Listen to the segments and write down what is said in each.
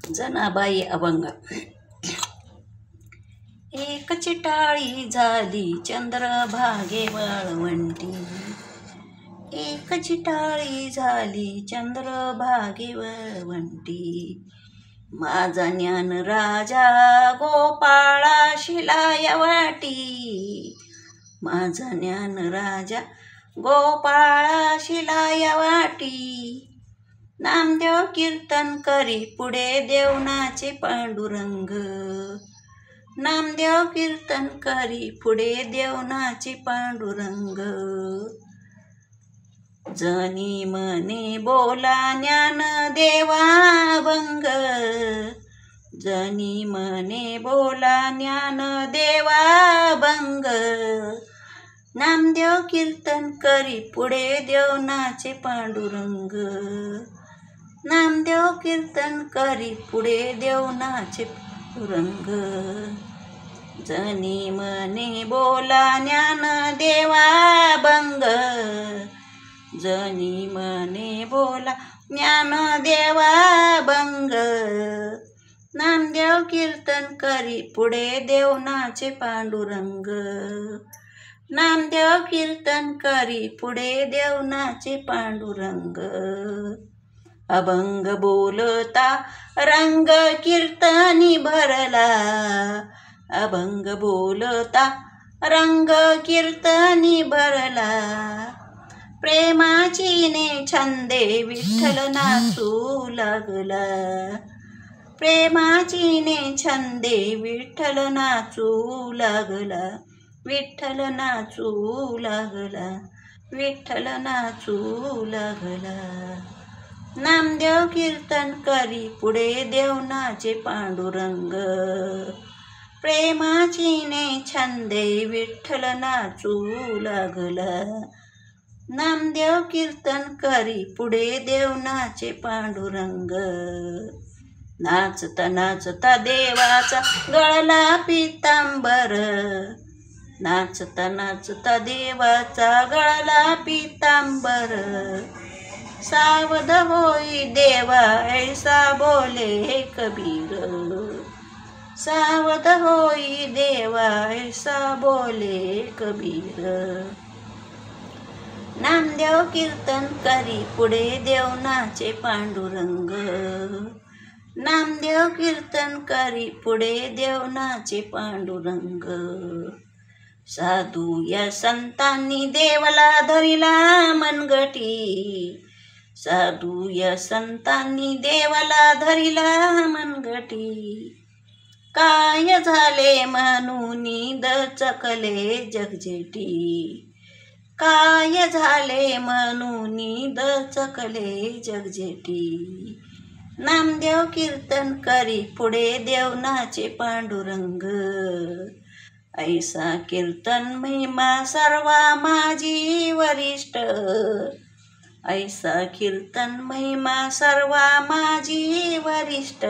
जनाबाई अभंग. एक चिटाळी झाली चंद्रभागे वाळवंटी, एक चिटाळी झाली चंद्रभागे वाळवंटी. माझा ज्ञान राजा गोपाळा शिलाया वाटी, माझा ज्ञान राजा गोपाळा शिलाया वाटी. नामदेव कीर्तन करी पुढे देवनाचे पांडुरंग, नामदेव कीर्तन करी पुढे देवनाचे पांडुरंग. जनी मने बोला ज्ञान देवा भंग, जनी मने बोला ज्ञान देवा भंग. नामदेव कीर्तन करी पुढे देवनाचे पांडुरंग, नामदेव कीर्तन करी पुढे देवनाचे पांडुरंग. जनी मने बोला ज्ञान देवा भंग, जनी मने बोला ज्ञान देवा भंग. नामदेव कीर्तन करी पुढे देवनाचे पांडुरंग, नामदेव कीर्तन करी पुढे देवनाचे पांडुरंग. अभंग बोलता रंग कीर्तनी भरला, अभंग बोलता रंग कीर्तनी भरला. प्रेमाचीने छंदे विठ्ठल नाचू लागला, प्रेमाचीने छंदे विठ्ठल नाचू लागला. विठ्ठल नाचू लागला, विठ्ठल नाचू लागला. नामदेव कीर्तन करी पुढे देवनाचे पांडुरंग, प्रेमाचीने छंदे विठ्ठल नाचू लागला. नामदेव कीर्तन करी पुढे देवनाचे पांडुरंग. नाचता नाचता देवाचा गळला पितांबर, नाचता नाचता देवाचा गळला पितांबर. सावध होई देवा ऐसा बोले कबीर, सावध होई देवा ऐसा बोले कबीर. नामदेव कीर्तन करी पुढे देवनाचे पांडुरंग, नामदेव कीर्तन करी पुढे देवनाचे पांडुरंग. साधू या संतांनी देवाला धरिला मनगटी, साधू या संतांनी देवाला धरिला मनगटी. काय झाले म्हणून दचकले जगजेटी, काय झाले म्हणून दचकले जगजेटी. नामदेव कीर्तन करी पुढे देवनाचे पांडुरंग. ऐसा कीर्तन महिमा सर्वा माझी वरिष्ठ, ऐसा कीर्तन महिमा सर्वा माझी वरिष्ठ.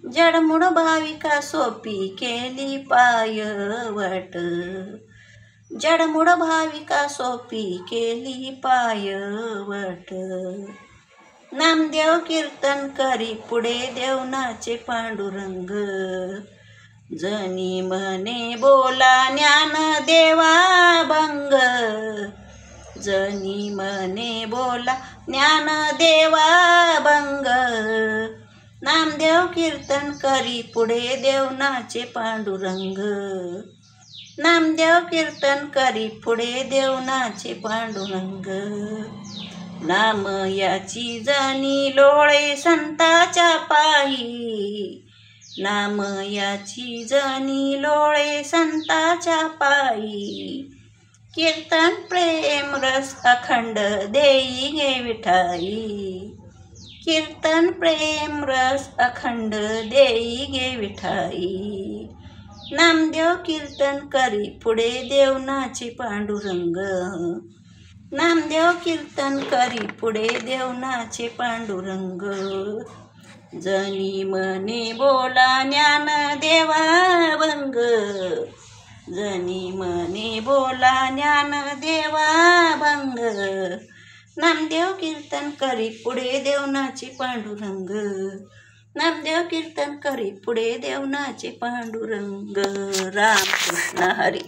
जडमुड भाविका सोपी केली पायवाट, जडमुड भाविका सोपी केली पायवाट. नामदेव कीर्तन करी पुढे देवनाचे पांडुरंग. जनी मने बोला ज्ञान देवा भंग, जनी मने बोला ज्ञान देवा भंग. नामदेव कीर्तन करी पुढे देवनाचे पांडुरंग, नामदेव कीर्तन करी पुढे देवनाचे पांडुरंग. नाम याची जनी लोळे संताच्या पायी, नाम याची जनी लोळे संताच्या पायी. कीर्तन प्रेम रस अखंड देई गे विठाई, कीर्तन प्रेम रस अखंड देई गे विठाई. नामदेव कीर्तन करी पुढे देवनाचे पांडुरंग, नामदेव कीर्तन करी पुढे देवनाचे पांडुरंग. जनी मने बोला ज्ञान देवा भंग, जनी मने बोला ज्ञान देवा भंग. नामदेव कीर्तन करी पुढे देवनाचे पांडुरंग, नामदेव कीर्तन करी पुढे देवनाचे पांडुरंग. राम कृष्ण हरी.